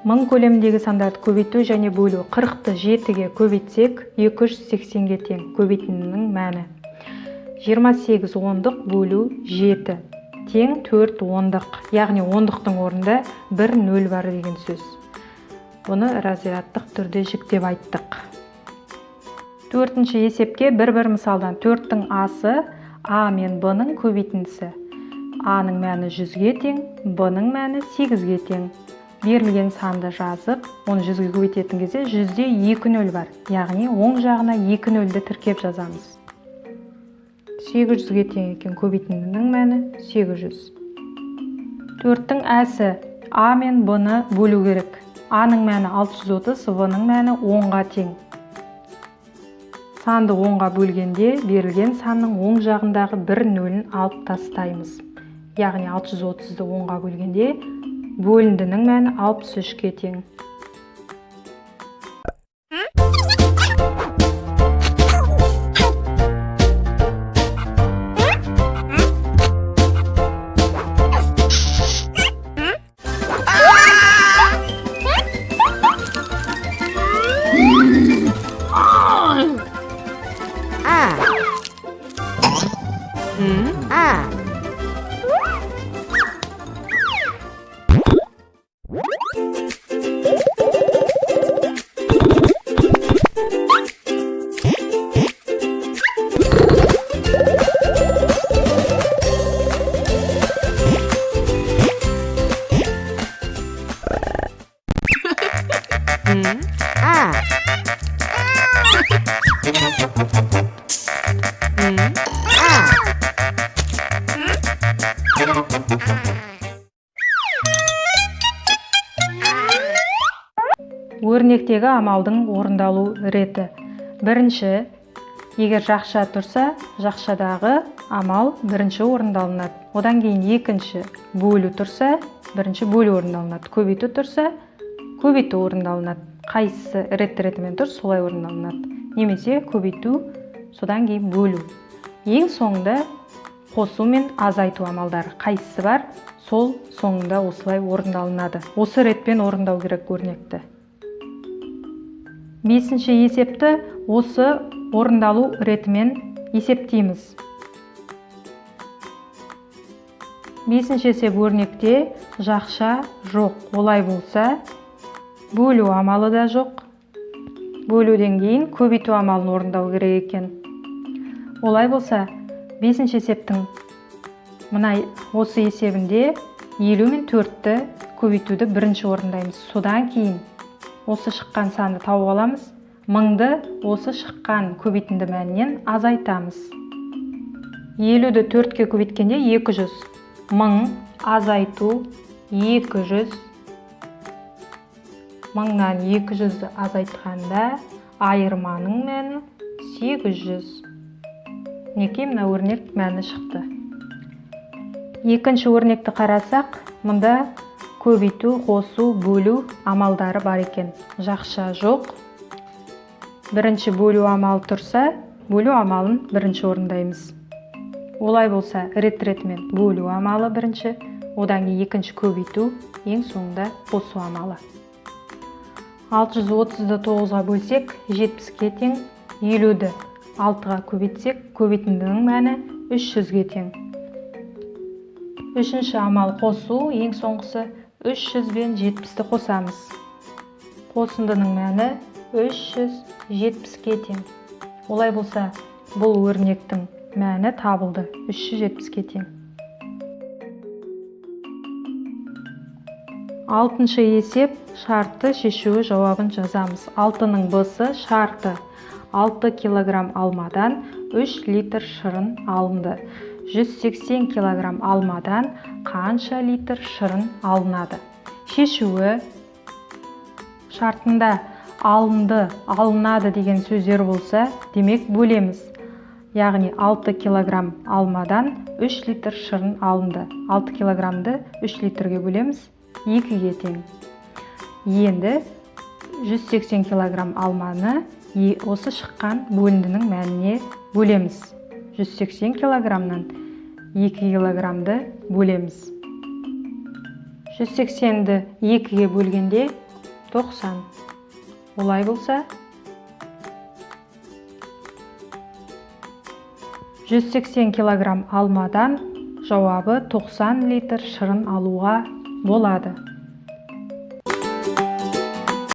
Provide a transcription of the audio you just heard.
1000 көлеміндегі сандарды көбейту және бөлу. 40-ты 7-ге көбейтсек 280-ге тең. Көбейтіннің мәні. 28 ондық бөлу 7 тең 4 ондық. Яғни ондықтың орнында 1 0 бар деген сөз. Бұны разрядтық түрде жіктеп айттық. Төртінші есепке бір мысалдан 4-тің асы А мен Б-ның көбейтіндісі. А-ның мәні 100-ге тең, Б-ның мәні 8-ге тең. Берілген санды жазып, оны 100-ге көбейтетін кезде 100-де 2 0 бар. Яғни оң жағына 2 0-ді тіркеп жазамыз. 800-ге тең екен, көбейтіндінің мәні 800. 4-тің әсі А мен Б-ны бөлу керек. А-ның мәні 630, В-ның мәні 10-ға тең. Санды 10-ға бөлгенде берілген санның оң жағындағы 1 0-ін алып тастаймыз. Яғни 630-ды 10-ға бөлгенде бөліндінің мәні 63-ке тең. Өрнектегі амалдың орындалу реті. Бірінші, егер жақша тұрса, жақшадағы амал бірінші орындалынады. Одан кейін екінші, бөлу тұрса, бірінші бөлу орындалынады. Көбейту тұрса, көбейту орындалынады. Қайсысы ретімен тұр, солай орындалынады. Немесе көбейту, содан кейін бөлу. Ең соңында қосу мен азайту амалдары қайсысы бар, сол соңында осылай орындалынады. Осы ретпен орындау керек өрнекті. Бесінші есепті осы орындалу ретімен есептейміз. Бесінші есеп өрнекте жақша жоқ. Олай болса, бөлу амалы да жоқ. Бөлуден кейін көбейту амалын орындау керек екен. Олай болса, бесінші есептің осы есебінде 50 мен 4-ті көбейтуді бірінші орындаймыз. Содан кейін осы шыққан санды тауып аламыз. 1000-ды осы шыққан көбейтінді мәнінен азайтамыз. 50-ді 4-ке көбейткенде 200. 1000 азайту 200. 1000-нан 200-ді азайтқанда айырманың мәні 800. Неке мына өрнек мәні шықты. Екінші өрнекті қарасақ, мұнда көбейту, қосу, бөлу амалдары бар екен. Жақша жоқ. Бірінші бөлу амалы тұрса, бөлу амалын бірінші орындаймыз. Олай болса, рет-ретімен бөлу амалы бірінші, одан кейін екінші көбейту, ең соңында қосу амалы. 630-ды 9-ға бөлсек, 70-ке тең. 50-ді 6-ға көбейтсек, көбейтіндінің мәні 300-ге тең. Үшінші амал қосу, ең соңғысы 300 бен 70-ті қосамыз. Қосындының мәні 370-ке тең. Олай болса, бұл өрнектің мәні табылды 370-ке тең. Алтыншы есеп шартты шешуі жауабын жазамыз. 6-ның Б-сы шарты. 6 килограмм алмадан 3 литр шырын алынды. 180 килограмм алмадан қанша литр шырын алынады? Шешуі шартында алынды, алынады деген сөздер болса, демек бөлеміз. Яғни 6 килограмм алмадан 3 литр шырын алынды. 6 килограммды 3 литрге бөлеміз, 2-ге тең. Енді 180 килограмм алманы осы шыққан бөліндінің мәніне бөлеміз. 180 килограммнан 2 килограммды бөлеміз. 180-ді 2-ге бөлгенде 90. Олай болса 180 килограмм алмадан жауабы 90 литр шырын алуға болады.